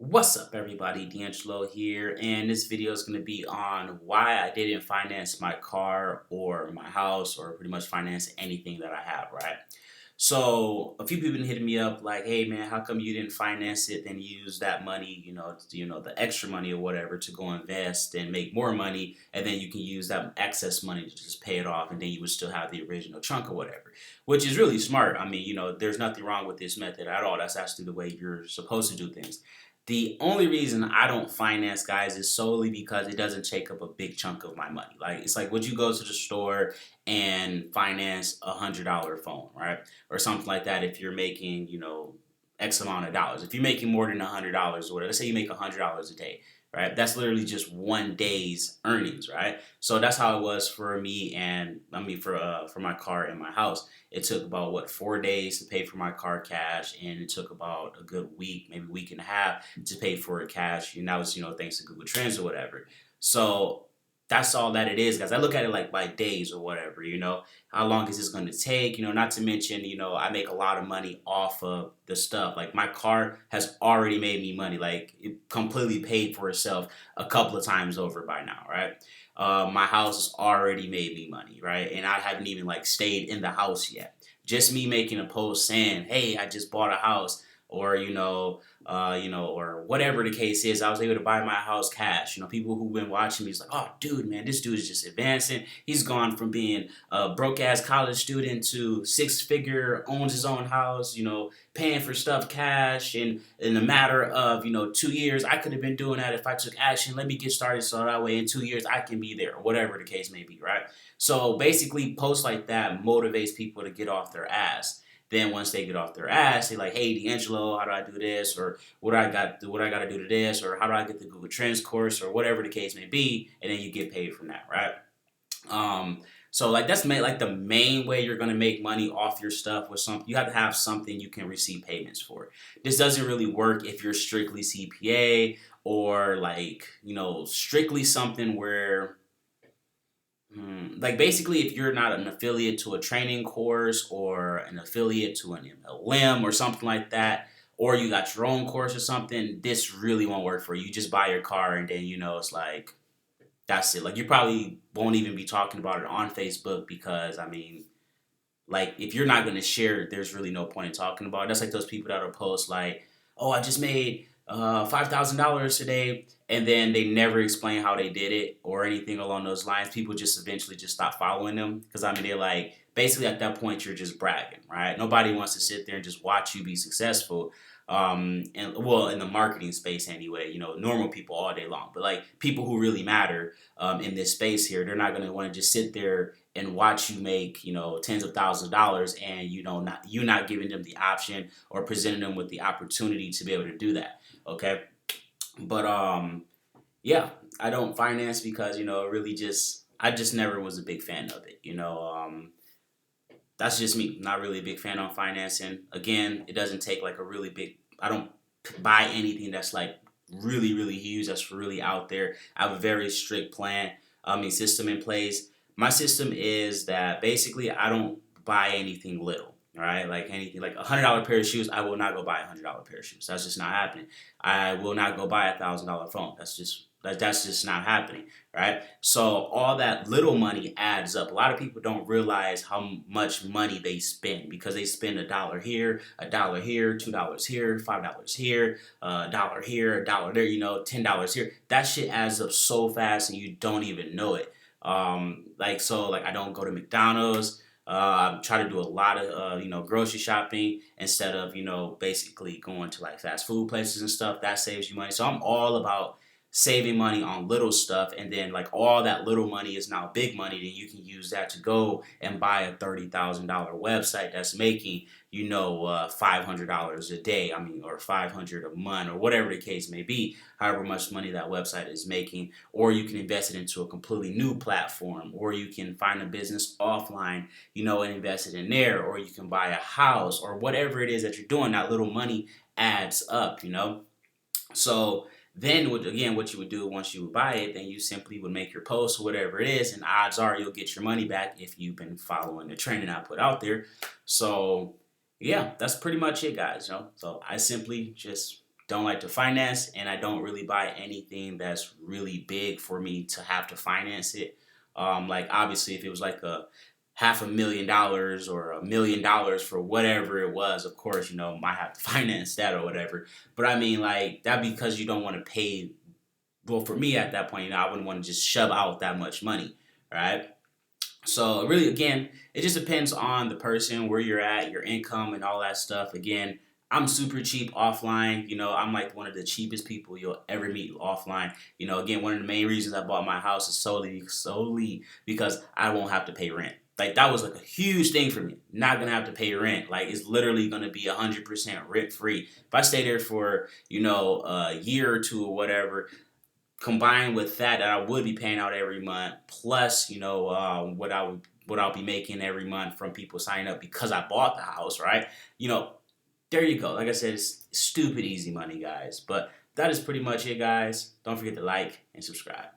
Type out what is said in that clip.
What's up, everybody? DeAngelo here, and this video is going to be on why I didn't finance my car or my house or pretty much finance anything that I have, right? So a few people been hitting me up like, "Hey, man, how come you didn't finance it and use that money, the extra money or whatever, to go invest and make more money, and then you can use that excess money to just pay it off, and then you would still have the original chunk or whatever," which is really smart. I mean, there's nothing wrong with this method at all. That's actually the way you're supposed to do things. The only reason I don't finance, guys, is solely because it doesn't take up a big chunk of my money. Like, it's like, would you go to the store and finance $100 phone, right? Or something like that if you're making, X amount of dollars. If you're making more than $100 or whatever, let's say you make $100 a day, right? That's literally just one day's earnings, right? So that's how it was for me, and I mean for my car and my house. It took about what 4 days to pay for my car cash, and it took about a good week, maybe week and a half, to pay for it cash. And that was thanks to Google Trends or whatever. So that's all that it is, guys. I look at it like by days or whatever. How long is this going to take? Not to mention, I make a lot of money off of the stuff. Like, my car has already made me money. Like, it completely paid for itself a couple of times over by now, right? My house has already made me money, right? And I haven't even like stayed in the house yet. Just me making a post saying, "Hey, I just bought a house," or or whatever the case is. I was able to buy my house cash. People who've been watching me is like, "Oh, dude, man, this dude is just advancing. He's gone from being a broke ass college student to six figure, owns his own house. Paying for stuff cash, and in a matter of 2 years, I could have been doing that if I took action. Let me get started so that way in 2 years I can be there," or whatever the case may be, right? So basically, posts like that motivates people to get off their ass. Then once they get off their ass, they're like, "Hey, DeAngelo, how do I do this?" Or what I got to do to this? Or how do I get the Google Trends course? Or whatever the case may be, and then you get paid from that, right? So like that's like the main way you're gonna make money off your stuff with some. You have to have something you can receive payments for. This doesn't really work if you're strictly CPA, or like strictly something where like basically if you're not an affiliate to a training course or an affiliate to an MLM or something like that, or you got your own course or something, this really won't work for you. You just buy your car, and then it's like that's it. Like, you probably won't even be talking about it on Facebook, because I mean, like, if you're not gonna share it, there's really no point in talking about it. That's like those people that'll post like, "Oh, I just made $5,000 today," and then they never explain how they did it or anything along those lines. People just eventually just stop following them, because I mean, they're like, basically at that point you're just bragging, right? Nobody wants to sit there and just watch you be successful. And well, in the marketing space anyway, normal people all day long, but like people who really matter in this space here, they're not going to want to just sit there and watch you make tens of thousands of dollars, and not giving them the option or presenting them with the opportunity to be able to do that. Okay, but yeah, I don't finance because really just I just never was a big fan of it. That's just me. Not really a big fan on financing. Again, it doesn't take like a really big. I don't buy anything that's like really really huge. That's really out there. I have a very strict plan. System in place. My system is that basically I don't buy anything little. All right, like anything like $100 pair of shoes, I will not go buy $100 pair of shoes. That's just not happening. I will not go buy $1,000 phone. That's just not happening, right? So all that little money adds up. A lot of people don't realize how much money they spend, because they spend $1 here, $2 here, $5 here, $1 here, $1 there, $10 here. That shit adds up so fast and you don't even know it. Like I don't go to McDonald's. I try to do a lot of grocery shopping instead of basically going to like fast food places and stuff. That saves you money. So I'm all about saving money on little stuff, and then like all that little money is now big money. Then you can use that to go and buy a $30,000 website that's making $500 a day. I mean, or 500 a month, or whatever the case may be. However much money that website is making, or you can invest it into a completely new platform, or you can find a business offline, and invest it in there, or you can buy a house, or whatever it is that you're doing. That little money adds up. So then, what you would do once you would buy it, then you simply would make your post or whatever it is, and odds are you'll get your money back if you've been following the training I put out there. So, yeah, that's pretty much it, guys. So I simply just don't like to finance, and I don't really buy anything that's really big for me to have to finance it. Like obviously, if it was like a $500,000 or $1 million for whatever it was, of course, might have to finance that or whatever. But I mean, like that because you don't want to pay. Well, for me at that point, I wouldn't want to just shove out that much money, right? So really, again, it just depends on the person, where you're at, your income, and all that stuff. Again, I'm super cheap offline. I'm like one of the cheapest people you'll ever meet offline. Again, one of the main reasons I bought my house is solely because I won't have to pay rent. Like that was like a huge thing for me. Not gonna have to pay rent. Like it's literally gonna be 100% rent free. If I stay there for a year or two or whatever, combined with that I would be paying out every month, plus what I'll be making every month from people signing up because I bought the house, right? You know, there you go. Like I said, it's stupid easy money, guys. But that is pretty much it, guys. Don't forget to like and subscribe.